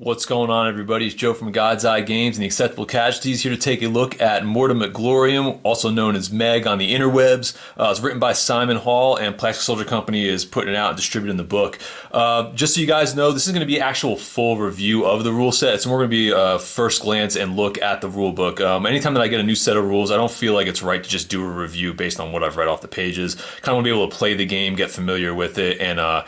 What's going on, everybody? It's Joe from God's Eye Games and the Acceptable Casualties, here to take a look at Mortem at Gloriam, also known as Meg on the interwebs. It's written by Simon Hall, and Plastic Soldier Company is putting it out and distributing the book. Just so you guys know, this is going to be an actual full review of the rule set. It's more going to be a first glance and look at the rule book. Anytime that I get a new set of rules, I don't feel like it's right to just do a review based on what I've read off the pages. Kind of want to be able to play the game, get familiar with it, and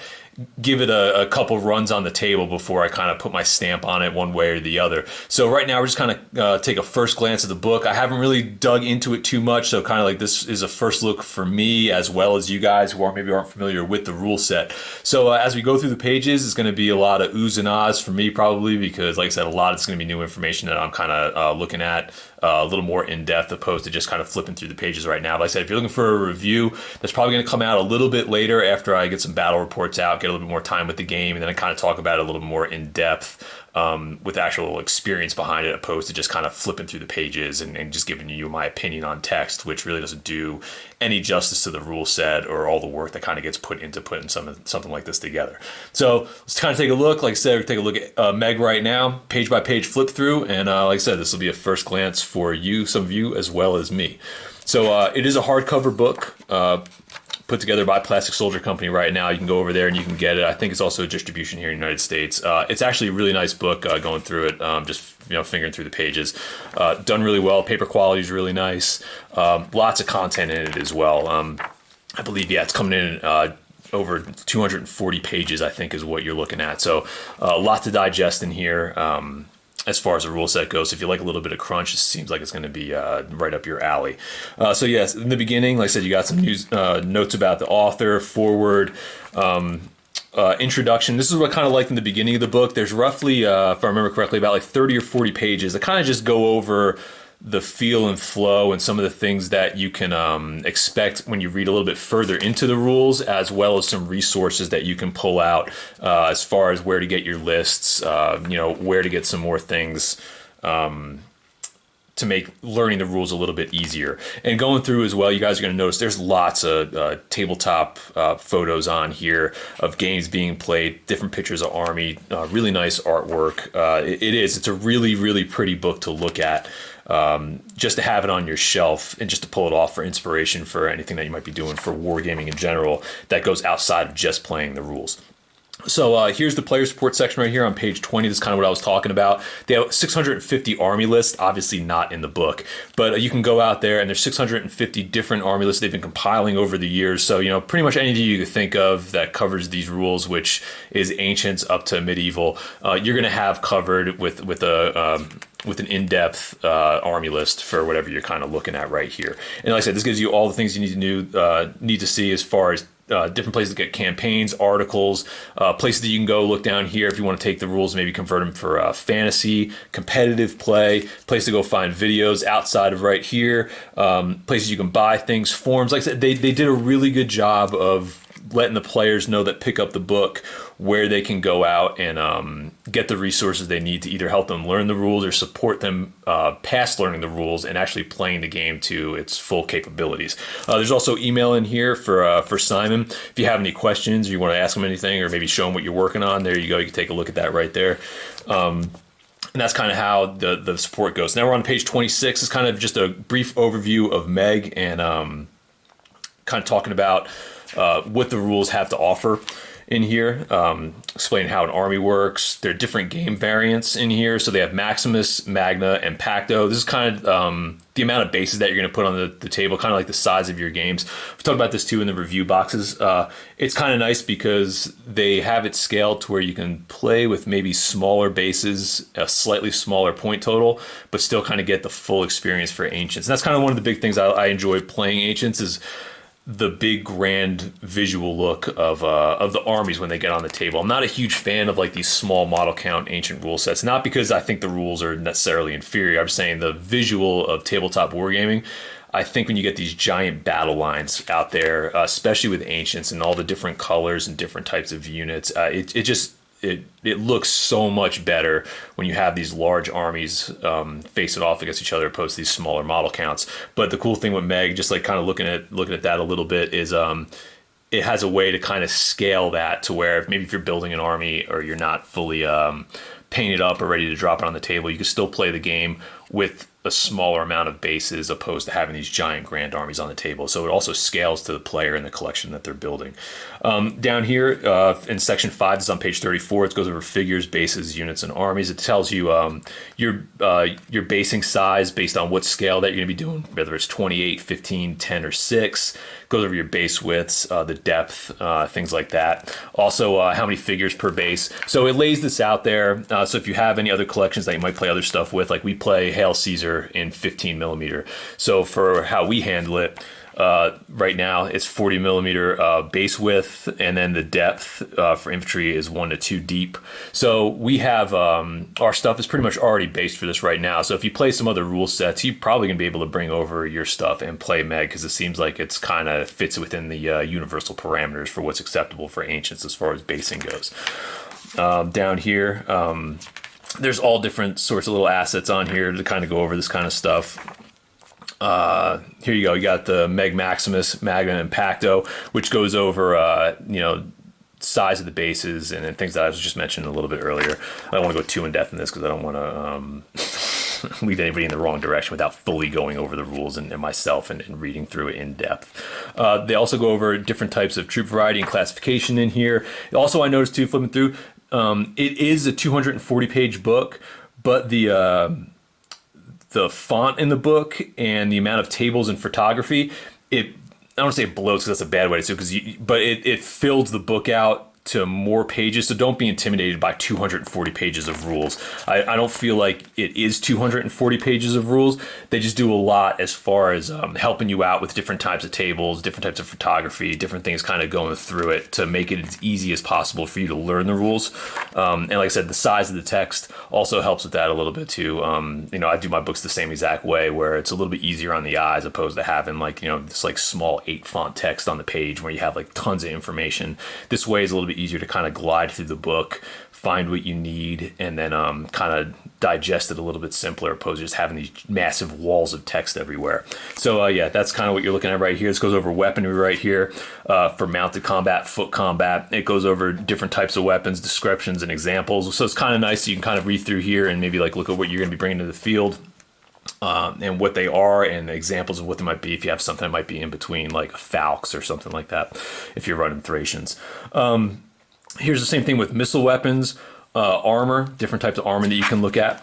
give it a couple runs on the table before I kind of put my stamp on it one way or the other. So right now we're just kind of take a first glance at the book. I haven't really dug into it too much, so kind of like this is a first look for me as well as you guys who maybe aren't familiar with the rule set. So as we go through the pages, it's going to be a lot of oohs and ahs for me probably because, like I said, a lot it's going to be new information that I'm kind of looking at a little more in depth opposed to just kind of flipping through the pages right now. Like I said, if you're looking for a review, that's probably going to come out a little bit later after I get some battle reports out, get a little bit more time with the game, and then I kind of talk about it a little more in depth with actual experience behind it, opposed to just kind of flipping through the pages and just giving you my opinion on text, which really doesn't do any justice to the rule set or all the work that kind of gets put into putting something like this together. So let's kind of take a look. Like I said, we'll take a look at Meg right now, page by page flip through, and like I said, this will be a first glance for you, some of you, as well as me. So it is a hardcover book put together by Plastic Soldier Company right now. You can go over there and you can get it. I think it's also a distribution here in the United States. It's actually a really nice book going through it, just fingering through the pages. Done really well. Paper quality is really nice. Lots of content in it as well. I believe, it's coming in over 240 pages, I think, is what you're looking at. So a lot to digest in here. As far as the rule set goes, if you like a little bit of crunch, it seems like it's going to be right up your alley. So yes, in the beginning, like I said, you got some news, notes about the author, forward, introduction. This is what I kind of liked in the beginning of the book. There's roughly, if I remember correctly, about like 30 or 40 pages that kind of just go over the feel and flow and some of the things that you can expect when you read a little bit further into the rules, as well as some resources that you can pull out as far as where to get your lists, where to get some more things to make learning the rules a little bit easier. And going through as well, you guys are going to notice there's lots of tabletop photos on here of games being played, different pictures of Army, really nice artwork. It's a really, really pretty book to look at. Just to have it on your shelf and just to pull it off for inspiration for anything that you might be doing for wargaming in general that goes outside of just playing the rules. So here's the player support section right here on page 20. This is kind of what I was talking about. They have 650 army lists, obviously not in the book, but you can go out there and there's 650 different army lists they've been compiling over the years. So, pretty much anything you can think of that covers these rules, which is ancients up to medieval, you're going to have covered with an in-depth army list for whatever you're kind of looking at right here. And like I said, this gives you all the things you need to see as far as different places to get campaigns, articles, places that you can go look down here if you want to take the rules, maybe convert them for fantasy, competitive play, place to go find videos outside of right here, places you can buy things, forums. Like I said, they did a really good job of letting the players know that pick up the book where they can go out and get the resources they need to either help them learn the rules or support them past learning the rules and actually playing the game to its full capabilities. There's also email in here for Simon. If you have any questions or you want to ask him anything or maybe show him what you're working on, there you go. You can take a look at that right there. And that's kind of how the support goes. Now we're on page 26. It's kind of just a brief overview of Meg and kind of talking about what the rules have to offer in here, explain how an army works. There are different game variants in here. So they have Maximus, Magna, and Pacto. This is kind of the amount of bases that you're going to put on the table, kind of like the size of your games. We talked about this too in the review boxes. It's kind of nice because they have it scaled to where you can play with maybe smaller bases, a slightly smaller point total, but still kind of get the full experience for Ancients. And that's kind of one of the big things I enjoy playing Ancients is the big grand visual look of the armies when they get on the table. I'm not a huge fan of like these small model count ancient rule sets, not because I think the rules are necessarily inferior. I'm saying the visual of tabletop wargaming. I think when you get these giant battle lines out there, especially with ancients and all the different colors and different types of units, it looks so much better when you have these large armies facing off against each other opposed to these smaller model counts. But the cool thing with Meg, just like kind of looking at that a little bit, is it has a way to kind of scale that to where maybe if you're building an army or you're not fully painted up or ready to drop it on the table. You can still play the game with a smaller amount of bases opposed to having these giant grand armies on the table. So it also scales to the player and the collection that they're building. Down here in section 5, this is on page 34. It goes over figures, bases, units, and armies. It tells you your basing size based on what scale that you're going to be doing, whether it's 28, 15, 10, or 6. Goes over your base widths, the depth, things like that. Also, how many figures per base. So it lays this out there. So if you have any other collections that you might play other stuff with, like we play Hail Caesar in 15 millimeter. So for how we handle it, right now it's 40 millimeter base width, and then the depth for infantry is 1 to 2 deep. So we have our stuff is pretty much already based for this right now. So if you play some other rule sets, you're probably gonna be able to bring over your stuff and play Meg, because it seems like it's kind of fits within the universal parameters for what's acceptable for ancients as far as basing goes. Down here, there's all different sorts of little assets on here to kind of go over this kind of stuff. Here you go. You got the Meg Maximus, Magna, and Pacto, which goes over, size of the bases and things that I was just mentioning a little bit earlier. I don't want to go too in depth in this because I don't want to lead anybody in the wrong direction without fully going over the rules and myself and reading through it in depth. They also go over different types of troop variety and classification in here. Also, I noticed too, flipping through, it is a 240-page book, but the font in the book and the amount of tables and photography, I don't want to say it bloats because that's a bad way to say it, but it fills the book out to more pages. So don't be intimidated by 240 pages of rules. I don't feel like it is 240 pages of rules. They just do a lot as far as helping you out with different types of tables, different types of photography, different things kind of going through it to make it as easy as possible for you to learn the rules. And like I said, the size of the text also helps with that a little bit too. I do my books the same exact way, where it's a little bit easier on the eye as opposed to having this like small 8 font text on the page where you have like tons of information. This way is a little bit easier to kind of glide through the book, find what you need, and then kind of digest it a little bit simpler, opposed to just having these massive walls of text everywhere. So yeah, that's kind of what you're looking at right here. This goes over weaponry right here for mounted combat, foot combat. It goes over different types of weapons, descriptions, and examples. So it's kind of nice. You can kind of read through here and maybe like look at what you're going to be bringing to the field. And what they are and examples of what they might be if you have something that might be in between, like a Falx or something like that, if you're running Thracians. Here's the same thing with missile weapons, armor, different types of armor that you can look at.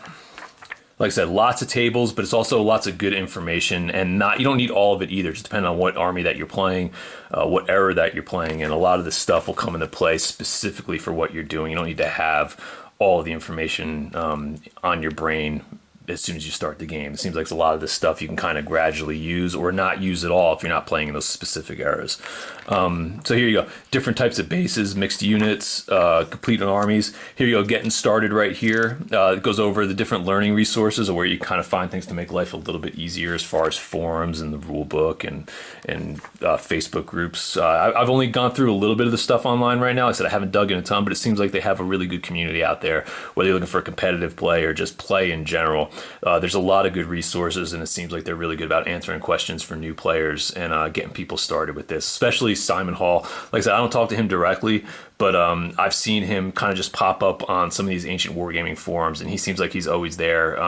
Like I said, lots of tables, but it's also lots of good information, and you don't need all of it either, just depending on what army that you're playing, what era that you're playing, and a lot of this stuff will come into play specifically for what you're doing. You don't need to have all of the information on your brain as soon as you start the game. It seems like a lot of this stuff you can kind of gradually use or not use at all if you're not playing in those specific eras. So here you go, different types of bases, mixed units, complete armies. Here you go, getting started right here. It goes over the different learning resources or where you kind of find things to make life a little bit easier as far as forums and the rule book and Facebook groups. I've only gone through a little bit of the stuff online right now. I said I haven't dug in a ton, but it seems like they have a really good community out there, whether you're looking for competitive play or just play in general. There's a lot of good resources, and it seems like they're really good about answering questions for new players and getting people started with this, especially Simon Hall. Like I said, I don't talk to him directly, but I've seen him kind of just pop up on some of these ancient wargaming forums, and he seems like he's always there,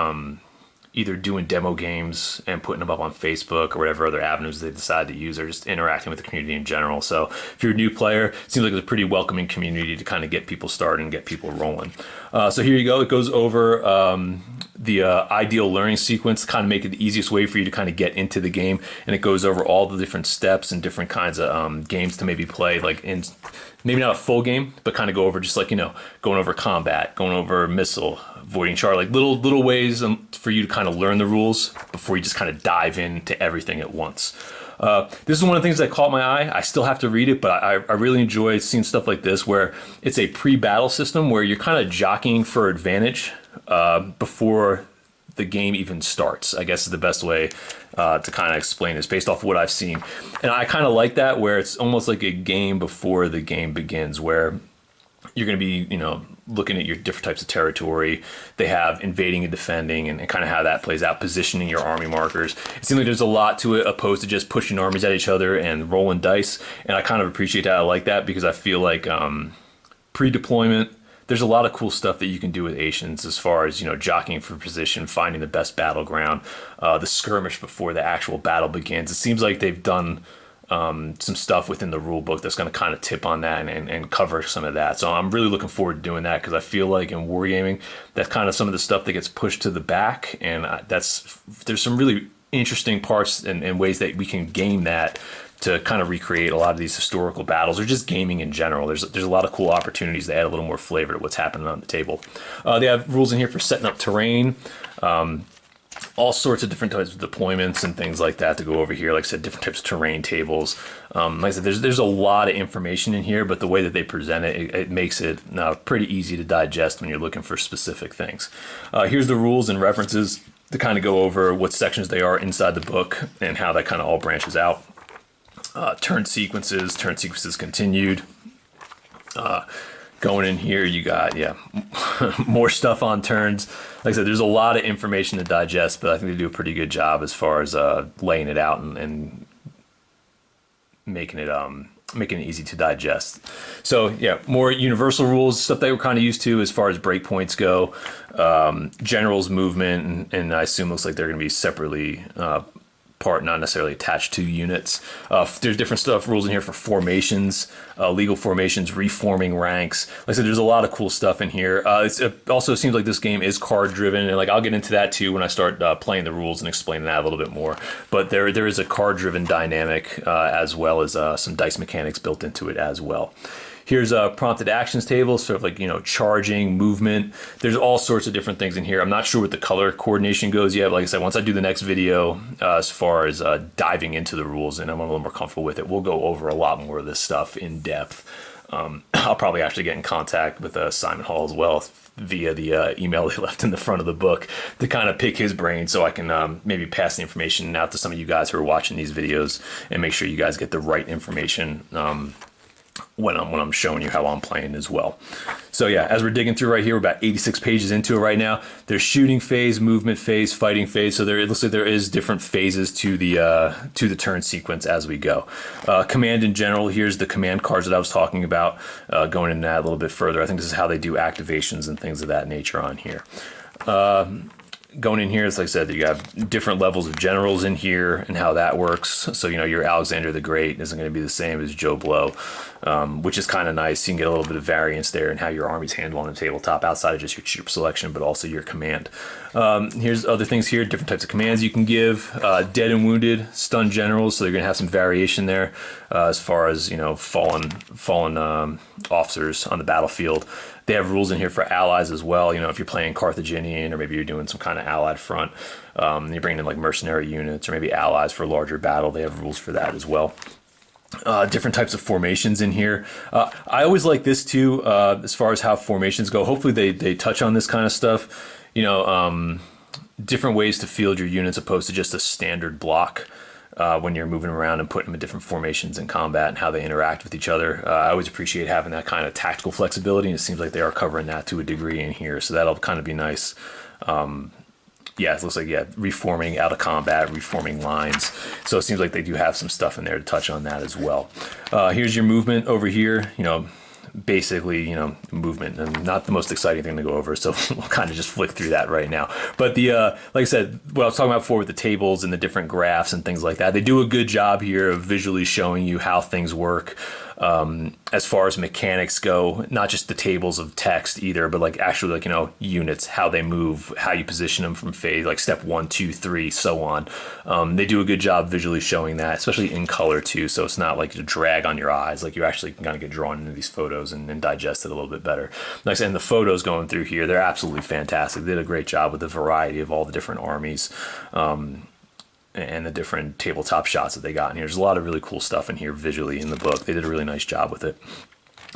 either doing demo games and putting them up on Facebook or whatever other avenues they decide to use, or just interacting with the community in general. So if you're a new player, it seems like it's a pretty welcoming community to kind of get people started and get people rolling. So here you go. It goes over the ideal learning sequence, kind of make it the easiest way for you to kind of get into the game. And it goes over all the different steps and different kinds of games to maybe play, like in maybe not a full game, but kind of go over just like, going over combat, going over missile, avoiding char, like little ways for you to kind of learn the rules before you just kind of dive into everything at once. This is one of the things that caught my eye. I still have to read it, but I really enjoy seeing stuff like this where it's a pre-battle system where you're kind of jockeying for advantage before the game even starts, I guess is the best way to kind of explain this based off of what I've seen. And I kind of like that, where it's almost like a game before the game begins, where you're going to be, looking at your different types of territory. They have invading and defending and kind of how that plays out, positioning your army markers. It seems like there's a lot to it opposed to just pushing armies at each other and rolling dice. And I kind of appreciate that. I like that because I feel like pre-deployment, there's a lot of cool stuff that you can do with Asians as far as, jockeying for position, finding the best battleground, the skirmish before the actual battle begins. It seems like they've done some stuff within the rule book that's going to kind of tip on that and cover some of that. So I'm really looking forward to doing that, because I feel like in wargaming, that's kind of some of the stuff that gets pushed to the back, and there's some really interesting parts and ways that we can game that to kind of recreate a lot of these historical battles, or just gaming in general. There's a lot of cool opportunities to add a little more flavor to what's happening on the table. They have rules in here for setting up terrain, all sorts of different types of deployments and things like that to go over here. Like I said, different types of terrain tables. Like I said, there's a lot of information in here, but the way that they present it makes it pretty easy to digest when you're looking for specific things. Here's the rules and references to kind of go over what sections they are inside the book and how that kind of all branches out. Turn sequences continued. Going in here, you got, more stuff on turns. Like I said, there's a lot of information to digest, but I think they do a pretty good job as far as laying it out and making it easy to digest. So more universal rules, stuff that we're kind of used to as far as breakpoints go. General's movement, and I assume looks like they're going to be separately part, not necessarily attached to units. There's different rules in here for formations, legal formations, reforming ranks. Like I said, there's a lot of cool stuff in here. It also seems like this game is card driven, and I'll get into that too when I start playing the rules and explaining that a little bit more. But there is a card driven dynamic as well as some dice mechanics built into it as well. Here's a prompted actions table, sort of like, charging, movement. There's all sorts of different things in here. I'm not sure what the color coordination goes yet. But like I said, once I do the next video, as far as diving into the rules and I'm a little more comfortable with it, we'll go over a lot more of this stuff in depth. I'll probably actually get in contact with Simon Hall as well via the email he left in the front of the book to kind of pick his brain, so I can maybe pass the information out to some of you guys who are watching these videos and make sure you guys get the right information when I'm showing you how I'm playing as well. So as we're digging through right here, we're about 86 pages into it right now. There's shooting phase, movement phase, fighting phase. So it looks like there is different phases to the turn sequence as we go. Command in general, here's the command cards that I was talking about. Going into that a little bit further, I think this is how they do activations and things of that nature on here. Going in here, it's like I said, you have different levels of generals in here and how that works. So, your Alexander the Great isn't going to be the same as Joe Blow, which is kind of nice. You can get a little bit of variance there in how your armies handle on the tabletop outside of just your troop selection, but also your command. Here's other things here, different types of commands you can give. Dead and wounded, stunned generals, so you're going to have some variation there as far as, fallen officers on the battlefield. They have rules in here for allies as well. If you're playing Carthaginian or maybe you're doing some kind of allied front, you're bringing in like mercenary units or maybe allies for a larger battle. They have rules for that as well. Different types of formations in here. I always like this too, as far as how formations go. Hopefully they touch on this kind of stuff. Different ways to field your units opposed to just a standard block. When you're moving around and putting them in different formations in combat and how they interact with each other. I always appreciate having that kind of tactical flexibility, and it seems like they are covering that to a degree in here, so that'll kind of be nice. It looks like, reforming out of combat, reforming lines. So it seems like they do have some stuff in there to touch on that as well. Here's your movement over here, basically, movement, and not the most exciting thing to go over, so we'll kind of just flick through that right now. But like I said, what I was talking about before with the tables and the different graphs and things like that, they do a good job here of visually showing you how things work. As far as mechanics go, not just the tables of text either, but actually units, how they move, how you position them from phase, like step 1, 2, 3, so on. They do a good job visually showing that, especially in color too. So it's not like a drag on your eyes, like you actually kind of get drawn into these photos and digest it a little bit better. Like I said, and the photos going through here, they're absolutely fantastic. They did a great job with the variety of all the different armies. And the different tabletop shots that they got in here. There's a lot of really cool stuff in here visually in the book. They did a really nice job with it.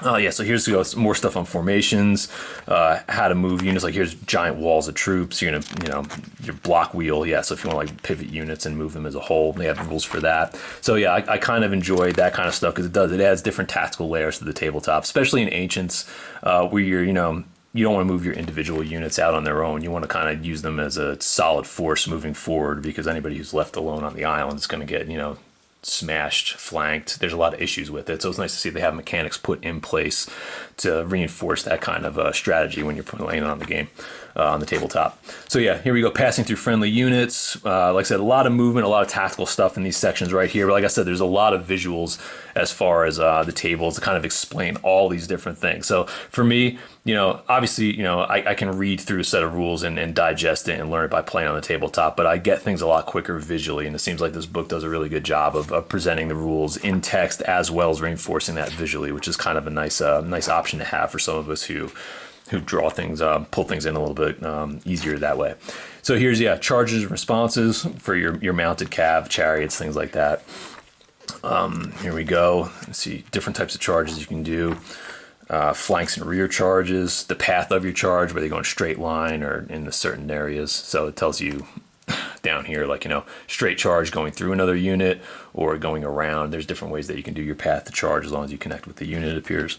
So here's more stuff on formations, how to move units. Like here's giant walls of troops. You're gonna, your block wheel. So if you want to pivot units and move them as a whole, they have rules for that. So I kind of enjoyed that kind of stuff because it adds different tactical layers to the tabletop, especially in Ancients, where you don't want to move your individual units out on their own. You want to kind of use them as a solid force moving forward, because anybody who's left alone on the island is going to get, smashed, flanked. There's a lot of issues with it. So it's nice to see they have mechanics put in place to reinforce that kind of strategy when you're playing on the game, on the tabletop. So yeah, here we go, passing through friendly units. Like I said, a lot of movement, a lot of tactical stuff in these sections right here. But like I said, there's a lot of visuals as far as the tables to kind of explain all these different things. So for me, you know, obviously, you know, I can read through a set of rules and digest it and learn it by playing on the tabletop, but I get things a lot quicker visually, and it seems like this book does a really good job of presenting the rules in text as well as reinforcing that visually, which is kind of a nice option to have for some of us who draw things, pull things in a little bit easier that way. So here's, charges and responses for your mounted cav, chariots, things like that. Here we go. Let's see, different types of charges you can do. Flanks and rear charges, the path of your charge, whether you're going straight line or in the certain areas. So it tells you down here, like, you know, straight charge going through another unit or going around. There's different ways that you can do your path to charge as long as you connect with the unit, it appears.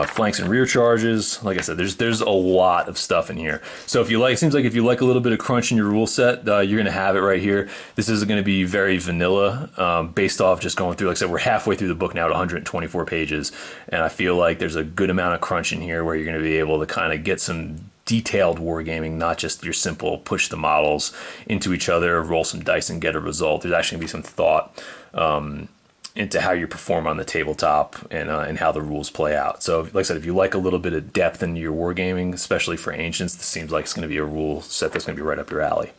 Flanks and rear charges, like I said, there's a lot of stuff in here. So if you like, it seems like if you like a little bit of crunch in your rule set, you're going to have it right here. This is going to be very vanilla, based off just going through, like I said, we're halfway through the book now at 124 pages, and I feel like there's a good amount of crunch in here where you're going to be able to kind of get some detailed wargaming, not just your simple push the models into each other, roll some dice and get a result. There's actually going to be some thought into how you perform on the tabletop and how the rules play out. So like I said, if you like a little bit of depth in your wargaming, especially for Ancients, this seems like it's going to be a rule set that's going to be right up your alley.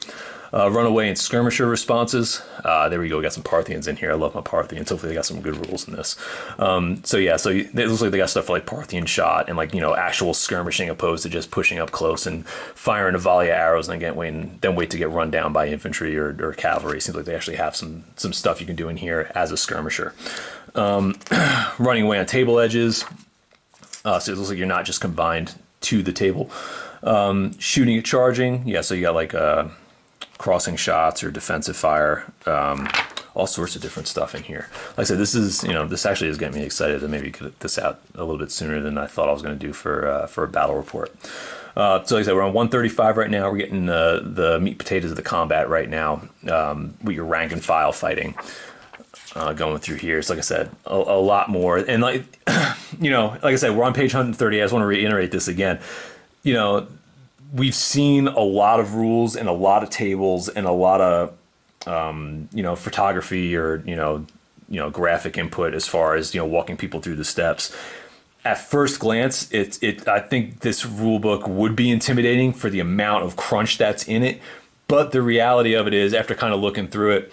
Runaway and skirmisher responses. There we go. We got some Parthians in here. I love my Parthians. Hopefully they got some good rules in this. So it looks like they got stuff for like Parthian shot and, like, you know, actual skirmishing opposed to just pushing up close and firing a volley of arrows and then wait to get run down by infantry or cavalry. Seems like they actually have some stuff you can do in here as a skirmisher. Running away on table edges. So it looks like you're not just confined to the table. Shooting and charging. Yeah, so you got like crossing shots or defensive fire, all sorts of different stuff in here. Like I said, this actually is getting me excited to maybe get this out a little bit sooner than I thought I was going to do for a battle report. So like I said, we're on 135 right now. We're getting the meat potatoes of the combat right now, with your rank and file fighting. Going through here, it's like I said, a lot more. And like, you know, like I said, we're on page 130. I just want to reiterate this again. You know, we've seen a lot of rules and a lot of tables and a lot of, you know, photography or, you know, graphic input as far as, you know, walking people through the steps. At first glance, I think this rule book would be intimidating for the amount of crunch that's in it. But the reality of it is, after kind of looking through it,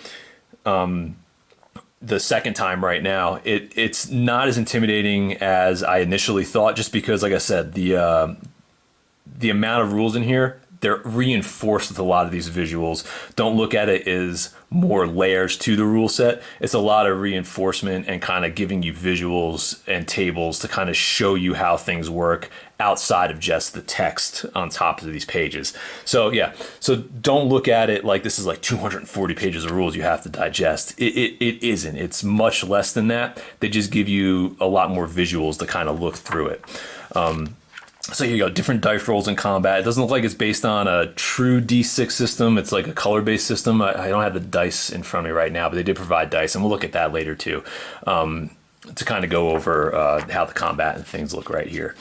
the second time right now, it's not as intimidating as I initially thought, just because, like I said, the amount of rules in here, they're reinforced with a lot of these visuals. Don't look at it as more layers to the rule set. It's a lot of reinforcement and kind of giving you visuals and tables to kind of show you how things work outside of just the text on top of these pages. So yeah, so don't look at it like this is like 240 pages of rules you have to digest. It isn't. It's much less than that. They just give you a lot more visuals to kind of look through it. So here you go, different dice rolls in combat. It doesn't look like it's based on a true D6 system. It's like a color-based system. I don't have the dice in front of me right now, but they did provide dice, and we'll look at that later too, to kind of go over how the combat and things look right here.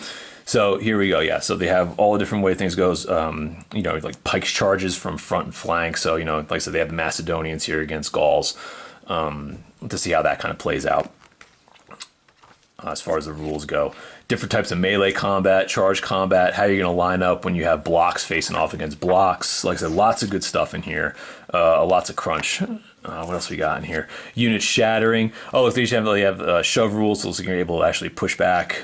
So here we go, yeah. So they have all the different way things goes, you know, like pike's charges from front and flank. So, you know, like I said, they have the Macedonians here against Gauls, to see how that kind of plays out. As far as the rules go, different types of melee combat, charge combat, how you're going to line up when you have blocks facing off against blocks. Like I said, lots of good stuff in here, lots of crunch. What else we got in here? Unit shattering. Oh, if they have shove rules, so you're able to actually push back.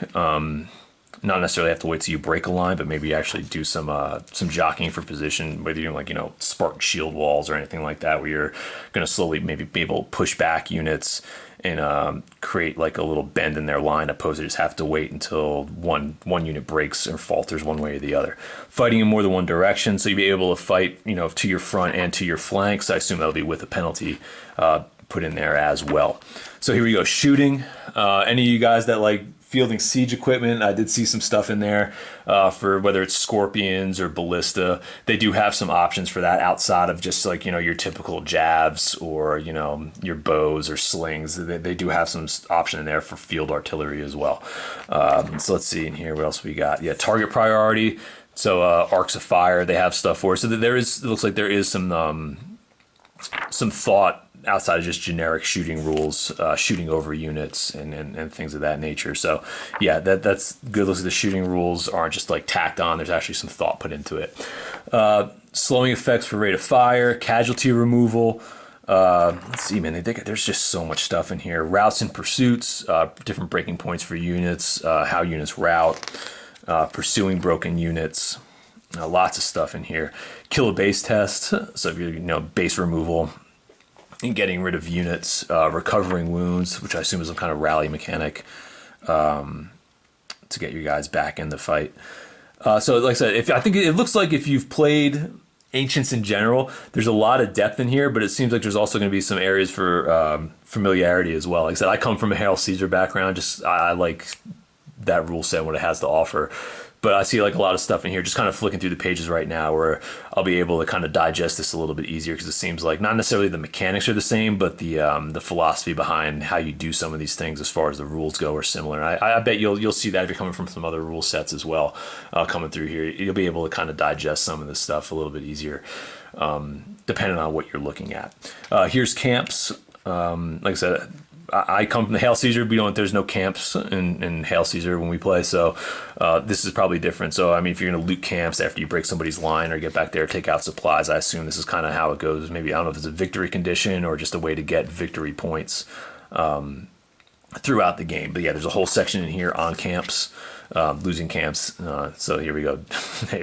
Not necessarily have to wait till you break a line, but maybe actually do some jockeying for position, whether you're like, you know, Spartan shield walls or anything like that, where you're going to slowly maybe be able to push back units and create like a little bend in their line, opposed to just have to wait until one unit breaks or falters one way or the other. Fighting in more than one direction, so you'll be able to fight, you know, to your front and to your flanks. I assume that'll be with a penalty put in there as well. So here we go, shooting. Any of you guys that like fielding siege equipment. I did see some stuff in there for whether it's scorpions or ballista. They do have some options for that outside of just like, your typical jabs or, your bows or slings. They do have some option in there for field artillery as well. So let's see in here, what else we got? Yeah, target priority. So arcs of fire, they have stuff for. So there is, it looks like there is some thought outside of just generic shooting rules, shooting over units and things of that nature. So yeah, that's good. Looks like the shooting rules aren't just like tacked on. There's actually some thought put into it. Slowing effects for rate of fire, casualty removal. Let's see, man, there's just so much stuff in here. Routes and pursuits, different breaking points for units, how units route, pursuing broken units. Lots of stuff in here. Kill a base test. So if you're, base removal and getting rid of units, recovering wounds, which I assume is some kind of rally mechanic to get your guys back in the fight. So like I said, I think it looks like if you've played Ancients in general, there's a lot of depth in here, but it seems like there's also going to be some areas for familiarity as well. Like I said, I come from a Hail Caesar background. I like that rule set, what it has to offer. But I see like a lot of stuff in here, just kind of flicking through the pages right now, where I'll be able to kind of digest this a little bit easier, because it seems like not necessarily the mechanics are the same, but the philosophy behind how you do some of these things as far as the rules go are similar. And I bet you'll see that if you're coming from some other rule sets as well, coming through here, you'll be able to kind of digest some of this stuff a little bit easier, depending on what you're looking at. Here's camps. Like I said, I come from the Hail Caesar. There's no camps in Hail Caesar when we play, so this is probably different. So I mean, if you're going to loot camps after you break somebody's line or get back there, take out supplies, I assume this is kind of how it goes. Maybe, I don't know if it's a victory condition or just a way to get victory points throughout the game. But yeah, there's a whole section in here on camps, losing camps. So here we go.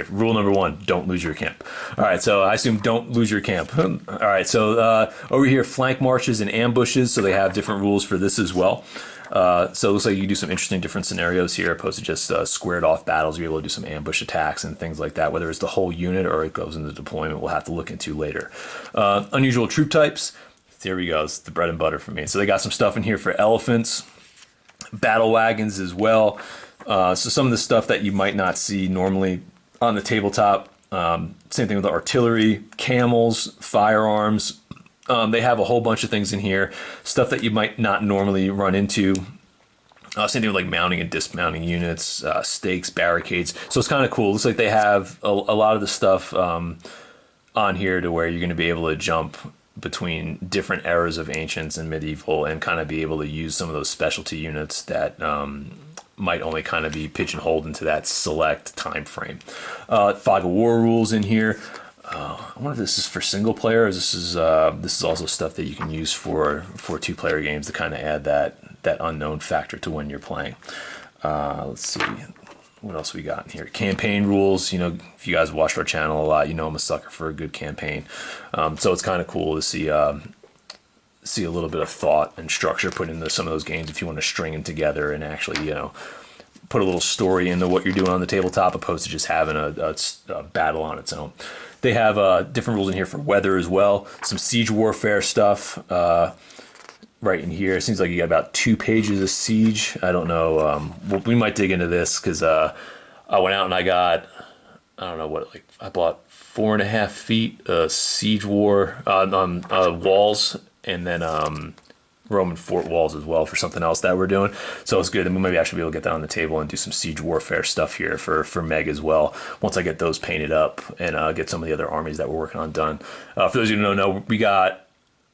Rule number 1, don't lose your camp. All right, so I assume don't lose your camp. All right, so over here, flank marches and ambushes. So they have different rules for this as well. So it looks like you can do some interesting different scenarios here, opposed to just squared off battles. You're able to do some ambush attacks and things like that, whether it's the whole unit or it goes into deployment. We'll have to look into later. Unusual troop types. Here we go. It's the bread and butter for me. So they got some stuff in here for elephants, battle wagons as well. So some of the stuff that you might not see normally on the tabletop. Same thing with the artillery, camels, firearms. They have a whole bunch of things in here. Stuff that you might not normally run into. Same thing with like mounting and dismounting units, stakes, barricades. So it's kind of cool. Looks like they have a lot of the stuff on here to where you're going to be able to jump between different eras of Ancients and Medieval and kind of be able to use some of those specialty units that might only kind of be pigeonholed into that select time frame. Fog of War rules in here. I wonder if this is for single player, or this is also stuff that you can use for 2-player games to kind of add that unknown factor to when you're playing. Let's see. What else we got in here? Campaign rules. If you guys watched our channel a lot, I'm a sucker for a good campaign. So it's kind of cool to see a little bit of thought and structure put into some of those games if you want to string them together and actually, put a little story into what you're doing on the tabletop, opposed to just having a battle on its own. They have different rules in here for weather as well. Some siege warfare stuff. Right in here, it seems like you got about 2 pages of siege. I don't know. We might dig into this because I went out and I got, I don't know what, I bought 4.5 feet siege war walls, and then Roman fort walls as well for something else that we're doing. So it's good, and we maybe actually be able to get that on the table and do some siege warfare stuff here for Meg as well. Once I get those painted up and get some of the other armies that we're working on done. For those of you who don't know, we got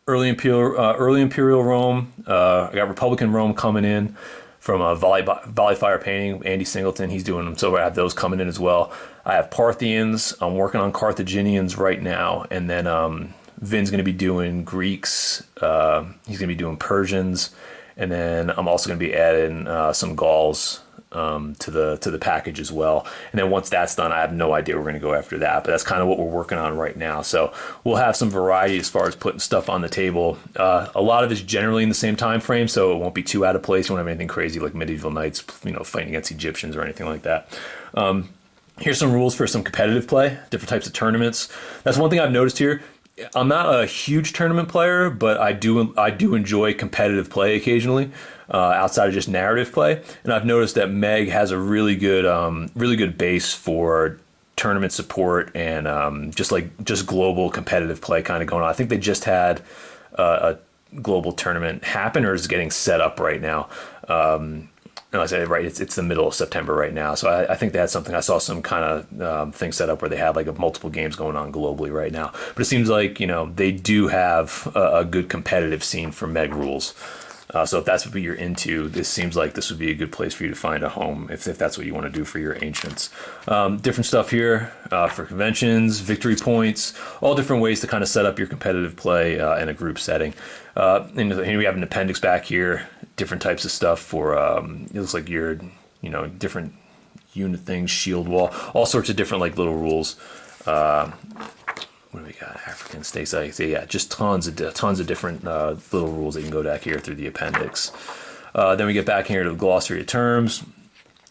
early Imperial Rome. I got Republican Rome coming in from Volley Fire Painting. Andy Singleton, he's doing them. So I have those coming in as well. I have Parthians. I'm working on Carthaginians right now. And then Vin's going to be doing Greeks. He's going to be doing Persians. And then I'm also going to be adding some Gauls to the package as well. And then once that's done, I have no idea where we're going to go after that, but that's kind of what we're working on right now. So we'll have some variety as far as putting stuff on the table. A lot of it's generally in the same time frame, so it won't be too out of place. You won't have anything crazy like medieval knights, fighting against Egyptians or anything like that. Here's some rules for some competitive play, different types of tournaments. That's one thing I've noticed here. I'm not a huge tournament player, but I do enjoy competitive play occasionally, outside of just narrative play. And I've noticed that Meg has a really good base for tournament support and just global competitive play kind of going on. I think they just had a global tournament happen or is getting set up right now. No, I say right. It's the middle of September right now, so I think they had something. I saw some kind of thing set up where they have like multiple games going on globally right now. But it seems like they do have a good competitive scene for Meg rules. So if that's what you're into, this seems like this would be a good place for you to find a home if that's what you want to do for your ancients. Different stuff here for conventions, victory points, all different ways to kind of set up your competitive play in a group setting. And here we have an appendix back here, different types of stuff for it looks like your different unit things, shield wall, all sorts of different like little rules. What do we got? African states. I say, yeah, just tons of different little rules that you can go back here through the appendix. Then we get back here to the Glossary of Terms.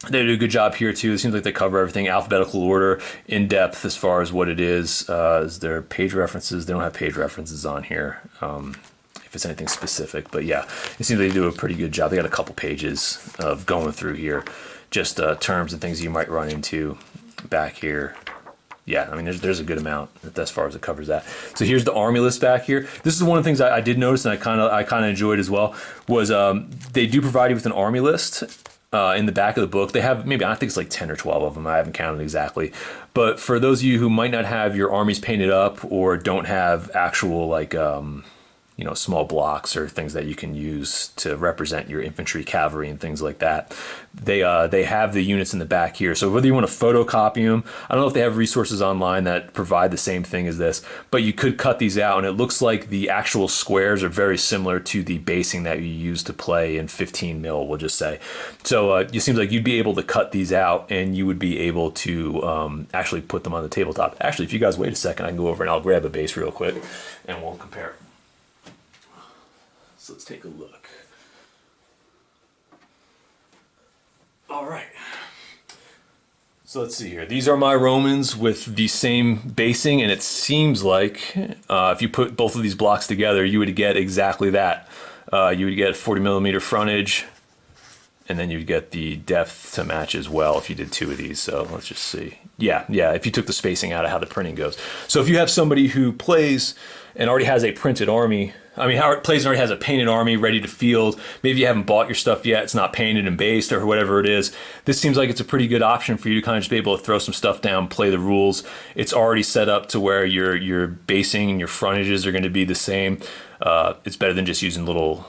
They do a good job here too. It seems like they cover everything, alphabetical order, in depth as far as what it is. Is there page references? They don't have page references on here. If it's anything specific, but yeah, it seems like they do a pretty good job. They got a couple pages of going through here, just terms and things you might run into back here. Yeah, I mean, there's a good amount as far as it covers that. So here's the army list back here. This is one of the things I did notice, and I kind of enjoyed as well. Was they do provide you with an army list in the back of the book. They have maybe I think it's like 10 or 12 of them. I haven't counted exactly. But for those of you who might not have your armies painted up or don't have actual like small blocks or things that you can use to represent your infantry, cavalry, and things like that. They have the units in the back here. So whether you want to photocopy them, I don't know if they have resources online that provide the same thing as this, but you could cut these out, and it looks like the actual squares are very similar to the basing that you use to play in 15 mil, we'll just say. So it seems like you'd be able to cut these out, and you would be able to actually put them on the tabletop. Actually, if you guys wait a second, I can go over and I'll grab a base real quick, and we'll compare. So let's take a look. All right. So let's see here. These are my Romans with the same basing, and it seems like if you put both of these blocks together, you would get exactly that. You would get 40 millimeter frontage, and then you'd get the depth to match as well if you did two of these. So let's just see. Yeah, if you took the spacing out of how the printing goes. So if you have somebody who plays and already has a printed army, how it plays and already has a painted army ready to field, maybe you haven't bought your stuff yet, it's not painted and based or whatever it is, this seems like it's a pretty good option for you to kind of just be able to throw some stuff down, play the rules. It's already set up to where your basing and your frontages are going to be the same. It's better than just using little,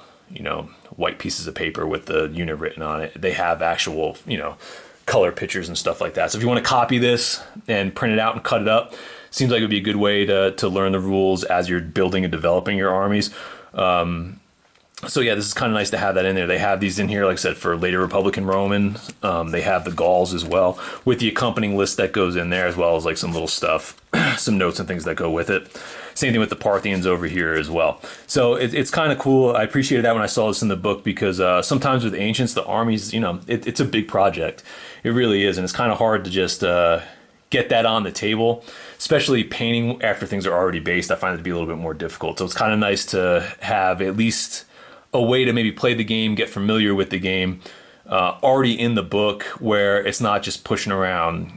white pieces of paper with the unit written on it. They have actual, color pictures and stuff like that. So if you want to copy this and print it out and cut it up, seems like it would be a good way to learn the rules as you're building and developing your armies. So yeah, this is kind of nice to have that in there. They have these in here, like I said, for later Republican Roman. They have the Gauls as well, with the accompanying list that goes in there, as well as like some little stuff, some notes and things that go with it. Same thing with the Parthians over here as well. So it's kind of cool. I appreciated that when I saw this in the book, because sometimes with ancients, the armies, it's a big project. It really is, and it's kind of hard to just get that on the table, especially painting after things are already based. I find it to be a little bit more difficult. So it's kind of nice to have at least a way to maybe play the game, get familiar with the game, already in the book, where it's not just pushing around,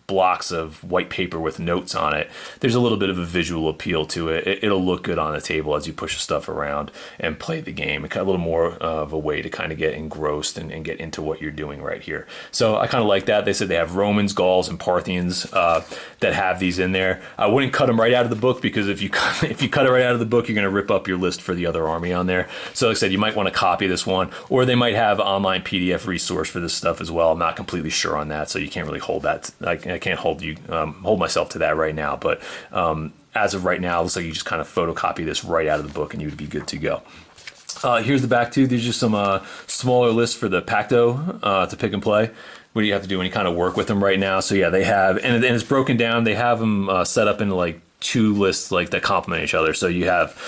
blocks of white paper with notes on it. There's a little bit of a visual appeal to it. It'll look good on the table as you push the stuff around and play the game. It's got a little more of a way to kind of get engrossed and get into what you're doing right here. So I kind of like that. They said they have Romans, Gauls, and Parthians that have these in there. I wouldn't cut them right out of the book, because if you cut it right out of the book, you're going to rip up your list for the other army on there. So like I said, you might want to copy this one, or they might have online PDF resource for this stuff as well. I'm not completely sure on that, so you can't really hold that. I can't hold myself to that right now, but as of right now, it looks like you just kind of photocopy this right out of the book and you would be good to go. Here's the back too. These are just some smaller lists for the Pacto to pick and play. What do you have to do when you kind of work with them right now? So yeah, they have, and it's broken down. They have them set up into like two lists like that complement each other. So you have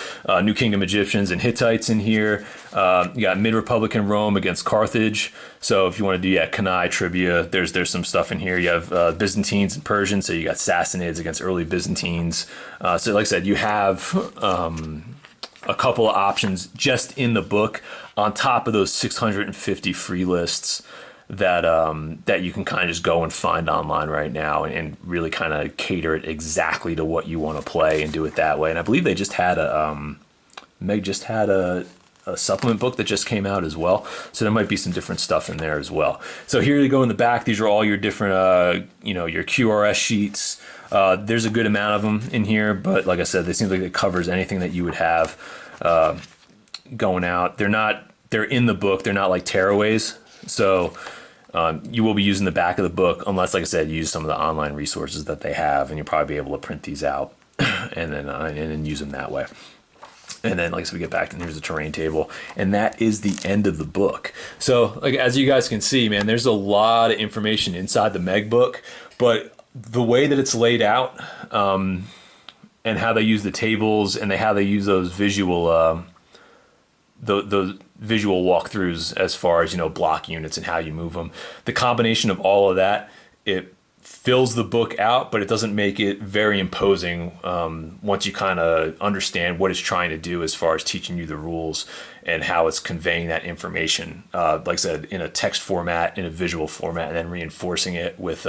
New Kingdom Egyptians and Hittites in here. You got Mid-Republican Rome against Carthage. So if you want to do Cannae trivia, there's some stuff in here. You have Byzantines and Persians. So you got Sassanids against early Byzantines. So like I said, you have a couple of options just in the book on top of those 650 free lists that that you can kind of just go and find online right now and really kind of cater it exactly to what you want to play and do it that way. And I believe they just had Meg just had a supplement book that just came out as well. So there might be some different stuff in there as well. So here you go in the back. These are all your different, your QRS sheets. There's a good amount of them in here, but like I said, it seems like it covers anything that you would have going out. They're in the book. They're not like tearaways. So you will be using the back of the book, unless, like I said, you use some of the online resources that they have, and you'll probably be able to print these out and then use them that way. And then, like I said, we get back, and here's the terrain table, and that is the end of the book. So, like as you guys can see, man, there's a lot of information inside the Meg book, but the way that it's laid out, and how they use the tables, and how they use those visual those visual walkthroughs as far as block units and how you move them, the combination of all of that, it fills the book out, but it doesn't make it very imposing once you kind of understand what it's trying to do as far as teaching you the rules and how it's conveying that information, like I said, in a text format, in a visual format, and then reinforcing it with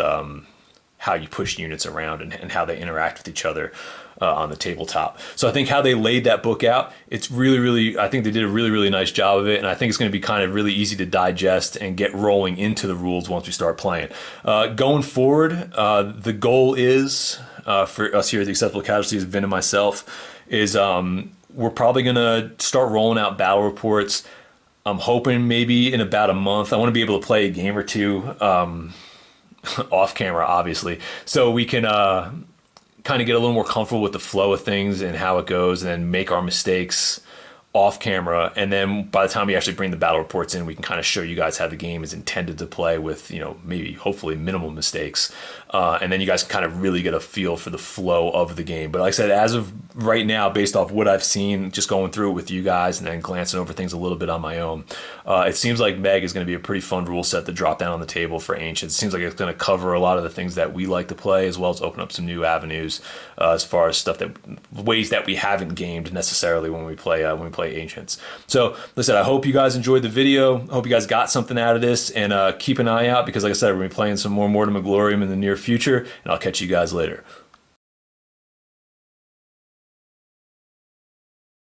how you push units around and how they interact with each other on the tabletop. So I think how they laid that book out, it's really, I think they did a really nice job of it. And I think it's going to be kind of really easy to digest and get rolling into the rules once we start playing. Going forward, the goal is, for us here at the Acceptable Casualties, Vin and myself, is we're probably going to start rolling out battle reports. I'm hoping maybe in about a month. I want to be able to play a game or two off camera, obviously, so we can kind of get a little more comfortable with the flow of things and how it goes, and then make our mistakes off camera. And then by the time we actually bring the battle reports in, we can kind of show you guys how the game is intended to play with, maybe hopefully minimal mistakes. And then you guys can kind of really get a feel for the flow of the game. But like I said, as of right now, based off what I've seen, just going through it with you guys and then glancing over things a little bit on my own, it seems like Meg is going to be a pretty fun rule set to drop down on the table for Ancients. It seems like it's going to cover a lot of the things that we like to play, as well as open up some new avenues as far as ways that we haven't gamed necessarily when we play Ancients. So listen, I hope you guys enjoyed the video. I hope you guys got something out of this, and keep an eye out, because like I said, we're going to be playing some more Mortem and Gloriam in the near future, and I'll catch you guys later.